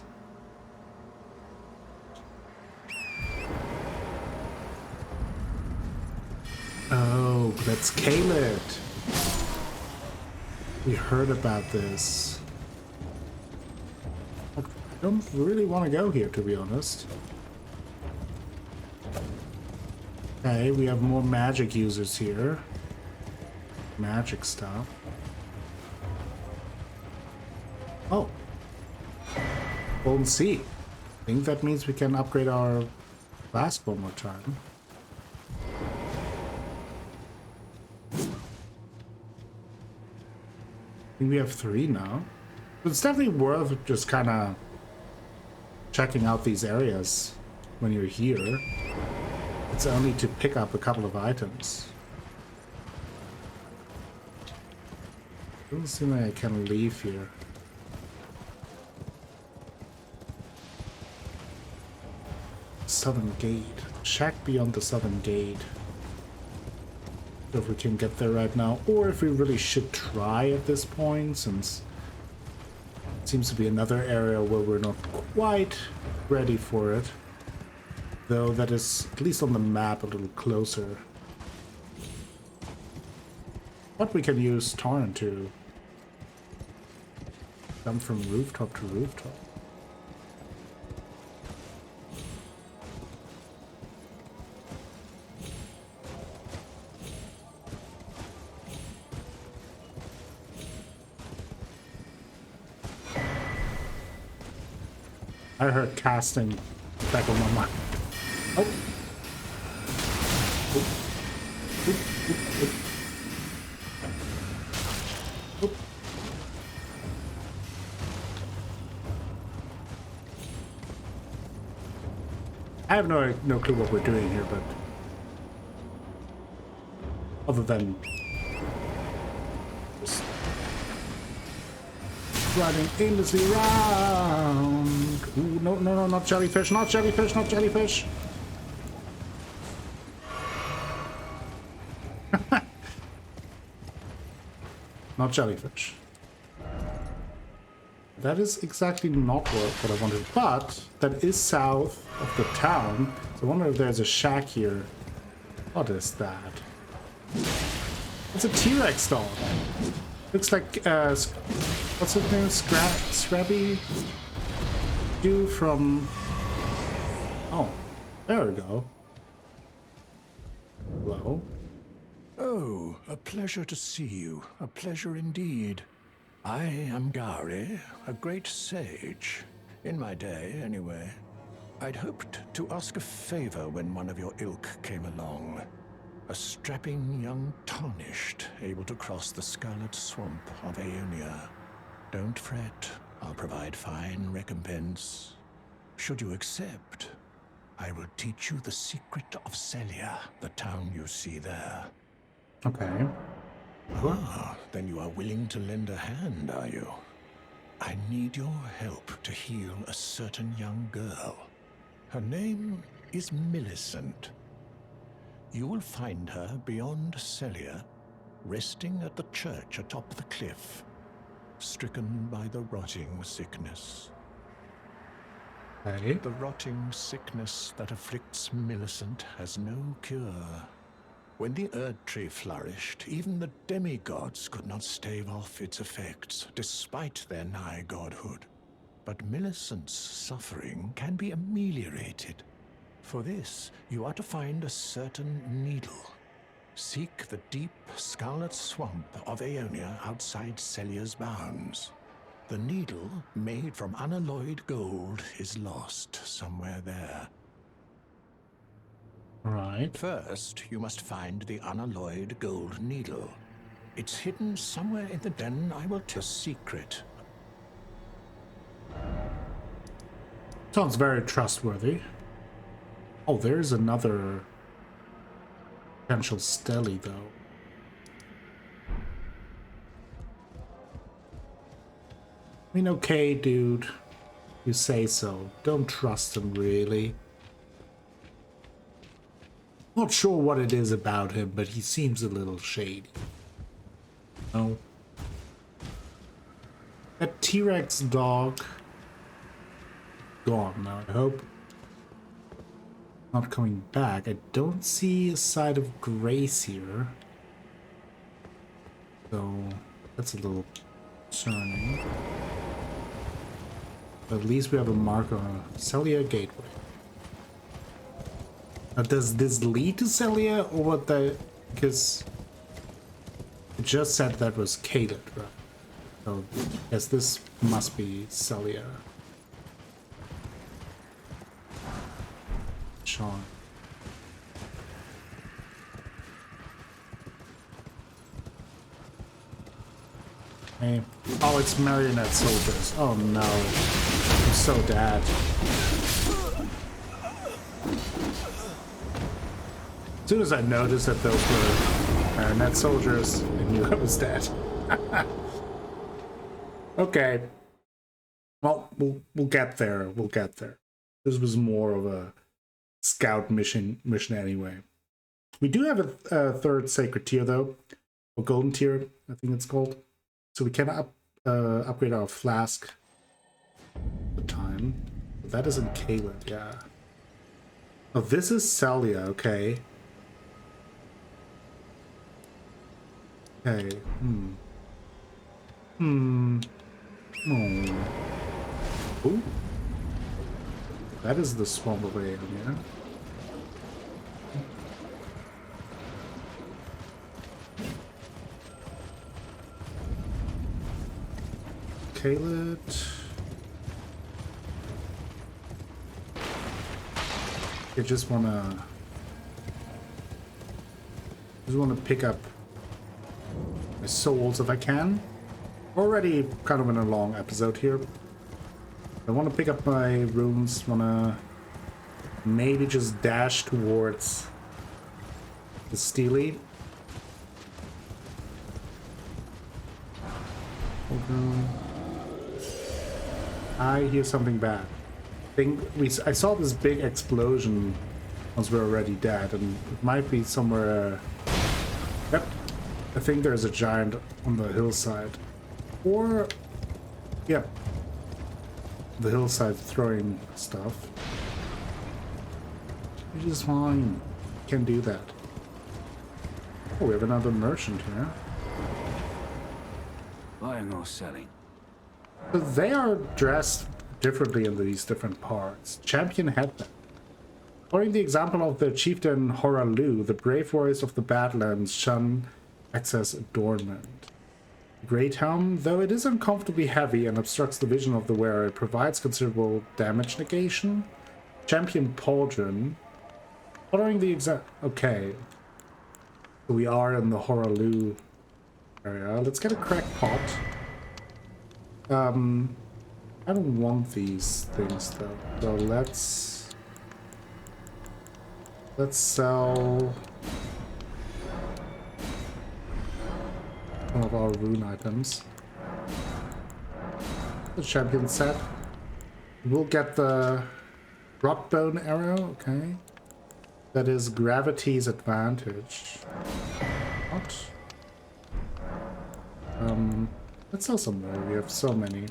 let's Caelid. We heard about this. I don't really want to go here, to be honest. Okay, we have more magic users here. Magic stuff. Oh. Golden Sea. I think that means we can upgrade our flask one more time. I think we have 3 now. It's definitely worth just kind of checking out these areas when you're here. It's only to pick up a couple of items. Doesn't seem like I can leave here. Southern Gate. Shack beyond the Southern Gate. If we can get there right now, or if we really should try at this point, since it seems to be another area where we're not quite ready for it. Though that is, at least on the map, a little closer. But we can use Torrent to jump from rooftop to rooftop. I heard casting back on my mind. Oh. Oop. Oop, oop, oop. Oop. I have no clue what we're doing here, but other than just running aimlessly around. Ooh, no, no, no, not jellyfish, not jellyfish, not jellyfish. Not jellyfish. That is exactly not what I wanted, but that is south of the town. So I wonder if there's a shack here. What is that? It's a T-Rex dog. Looks like, what's his name? Scrabby Dude from... Oh, there we go. Hello. Oh, a pleasure to see you. A pleasure indeed. I am Gari, a great sage. In my day, anyway. I'd hoped to ask a favor when one of your ilk came along. A strapping young Tarnished, able to cross the scarlet swamp of Aeonia. Don't fret, I'll provide fine recompense. Should you accept, I will teach you the secret of Celia, the town you see there. Okay. Ah, then you are willing to lend a hand, are you? I need your help to heal a certain young girl. Her name is Millicent. You will find her beyond Celia, resting at the church atop the cliff, stricken by the rotting sickness. Okay. The rotting sickness that afflicts Millicent has no cure. When the Erd Tree flourished, even the demigods could not stave off its effects, despite their nigh godhood. But Millicent's suffering can be ameliorated. For this, you are to find a certain needle. Seek the deep scarlet swamp of Aeonia outside Celia's bounds. The needle, made from unalloyed gold, is lost somewhere there. Right. First, you must find the unalloyed gold needle. It's hidden somewhere in the den. I will tell a secret. Sounds very trustworthy. Oh, there's another potential Stelly, though. I mean, okay, dude. You say so. Don't trust him, really. Not sure what it is about him, but he seems a little shady. No. That T-Rex dog... gone now, I hope. Not coming back. I don't see a side of Grace here. So that's a little concerning. But at least we have a marker on Celia Gateway. Now, does this lead to Celia or what the... Because it just said that was Caelid, right? So yes, this must be Celia. Sean. Hey. Oh, it's marionette soldiers. Oh no. I'm so dead. As soon as I noticed that those were marionette soldiers, I knew I was dead. Okay. Well, we'll get there. We'll get there. This was more of a scout mission anyway. We do have a third sacred tier though, or golden tier, I think it's called. So we can upgrade our flask at the time. But that is in Caelid, yeah. Oh, this is Celia, okay. Okay, Oh. Ooh. That is the swamp over here. Caelid. I just wanna pick up my souls if I can. Already kind of in a long episode here. I want to pick up my runes, want to maybe just dash towards the Steely. I hear something bad. I saw this big explosion once we were already dead, and it might be somewhere. Yep, I think there's a giant on the hillside. Or, yeah, the hillside throwing stuff. Which is fine. Can do that. Oh, we have another merchant here. Buying or selling? So they are dressed differently in these different parts. Champion headband. Following the example of the chieftain Horalu, the brave warriors of the Badlands shun excess adornment. Great helm, though it is uncomfortably heavy and obstructs the vision of the wearer, it provides considerable damage negation. Champion pauldron. Following the exact... Okay. So we are in the Horalu area. Let's get a cracked pot. I don't want these things though. So let's sell some of our rune items. The champion set. We'll get the rockbone arrow, okay. That is gravity's advantage. What? Let's sell some more. We have so many.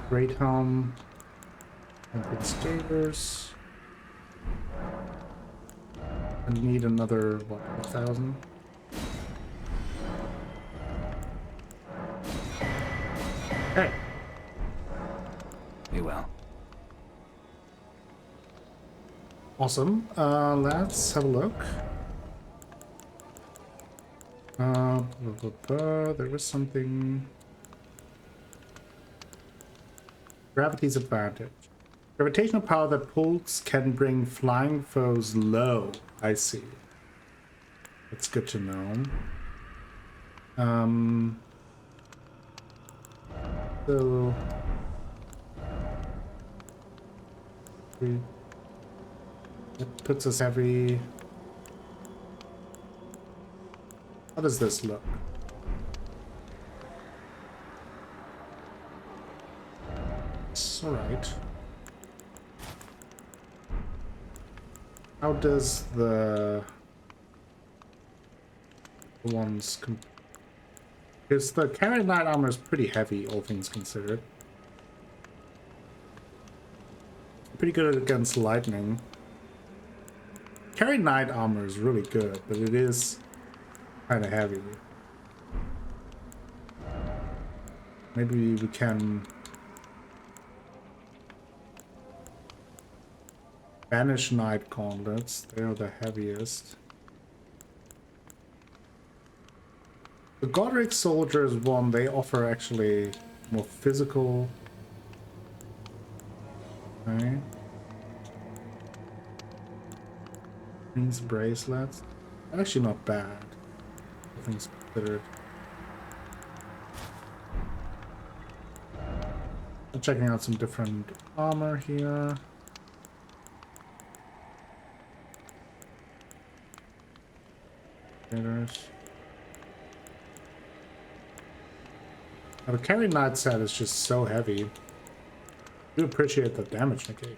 Great helm. And good skaters. I need another, what, 1,000? Okay. Be well. Awesome. Let's have a look. There was something. Gravity's advantage. Gravitational power that pulls can bring flying foes low. I see. That's good to know. So it puts us every... How does this look? It's alright. How does the ones because the Carried Knight armor is pretty heavy, all things considered. Pretty good against lightning. Carry knight armor is really good, but it is kind of heavy. Maybe we can banish knight gauntlets. They are the heaviest. The Gurranq soldiers one, they offer actually more physical. Okay. These bracelets. Actually not bad. Things considered. I'm checking out some different armor here. There's the carry knight set is just so heavy. I do appreciate the damage negate.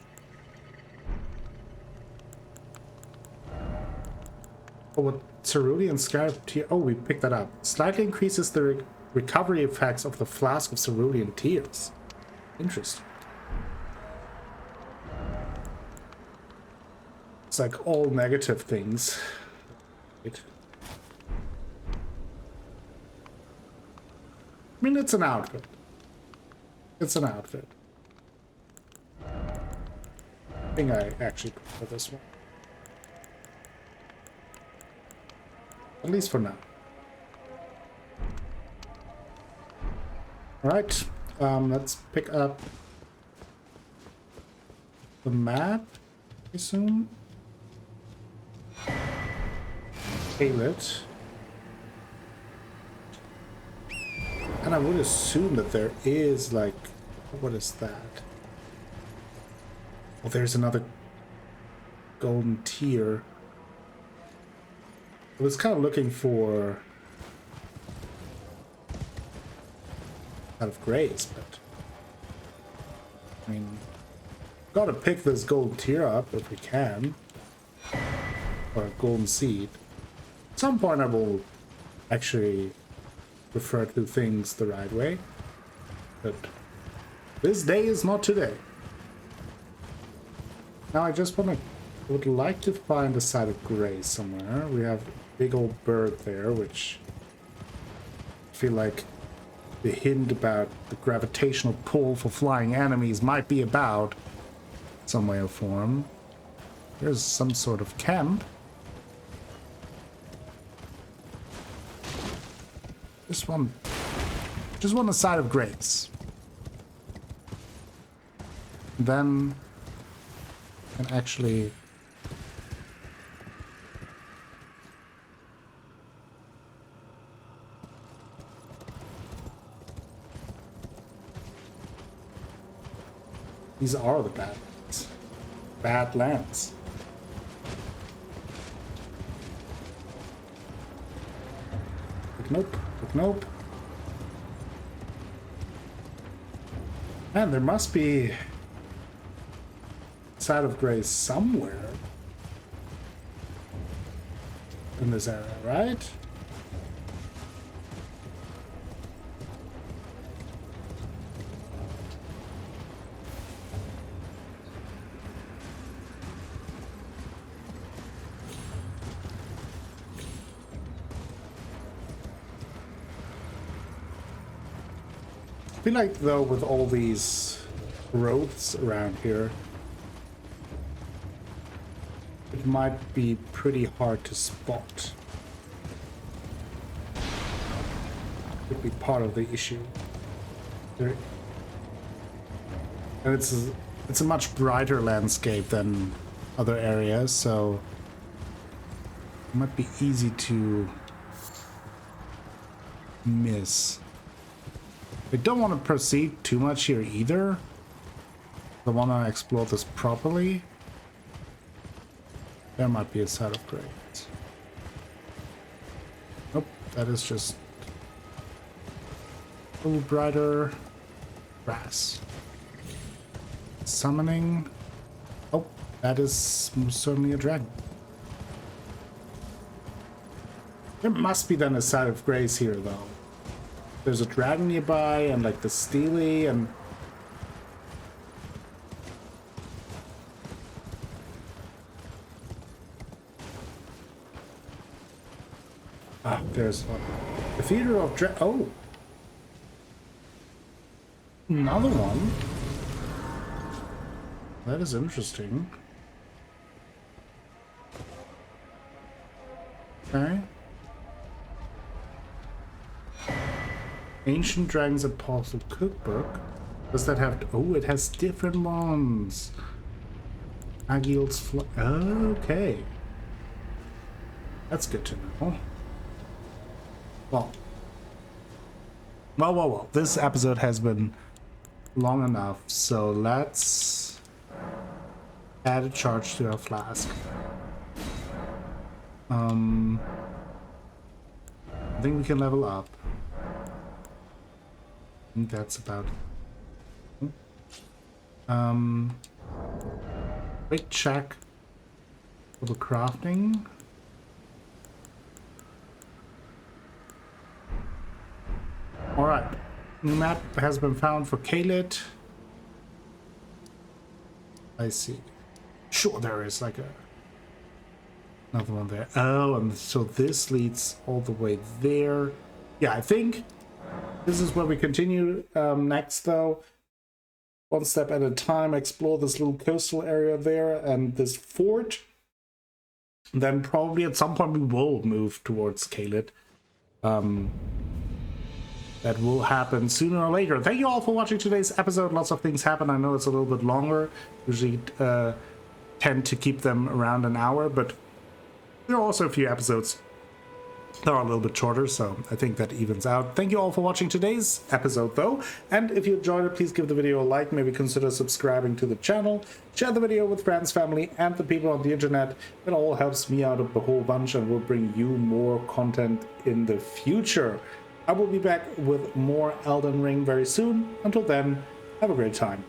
Oh, what Cerulean Scarab Tear? Oh, we picked that up. Slightly increases the recovery effects of the Flask of Cerulean Tears. Interesting. It's like all negative things. Right. I mean, it's an outfit. It's an outfit. I think I actually prefer this one. At least for now. Alright, let's pick up the map, I assume. Caelid. And I would assume that there is, like, what is that? Oh, there's another golden tier. I was kind of looking for out of grace, but I mean, gotta pick this golden tier up if we can, or a golden seed. At some point I will actually refer to things the right way, but this day is not today. Now I just would like to find a site of grace somewhere. We have a big old bird there, which I feel like the hint about the gravitational pull for flying enemies might be about some way or form. There's some sort of camp. Just want a site of grace. Then and actually these are the bad lands. Bad lands. But nope. But nope. Man, there must be a site of grace somewhere in this area, right? I feel like, though, with all these growths around here, it might be pretty hard to spot. Could be part of the issue. There, and it's a much brighter landscape than other areas, so it might be easy to miss. I don't want to proceed too much here either. I want to explore this properly. There might be a site of grace. Nope, that is just a little brighter grass. Summoning. Oh, that is certainly a dragon. There must be then a site of grace here, though. There's a dragon nearby, and like the Steely, and Ah, there's one. The Theater of Oh! Another one? That is interesting. Okay. Ancient Dragons Apostle Cookbook. Does that have... Oh, it has different ones. Agil's Okay. That's good to know. Well. This episode has been long enough, so let's add a charge to our flask. I think we can level up. I think that's about it. Quick check for the crafting. Alright, new map has been found for Caelid. I see. Sure, there is like another one there. Oh, and so this leads all the way there. Yeah, I think this is where we continue next, though. One step at a time, explore this little coastal area there and this fort. Then probably at some point we will move towards Caelid. That will happen sooner or later. Thank you all for watching today's episode. Lots of things happen. I know it's a little bit longer. Usually tend to keep them around an hour, but there are also a few episodes that are a little bit shorter, so I think that evens out. Thank you all for watching today's episode, though. And if you enjoyed it, please give the video a like. Maybe consider subscribing to the channel. Share the video with friends, family, and the people on the internet. It all helps me out a whole bunch and will bring you more content in the future. I will be back with more Elden Ring very soon. Until then, have a great time.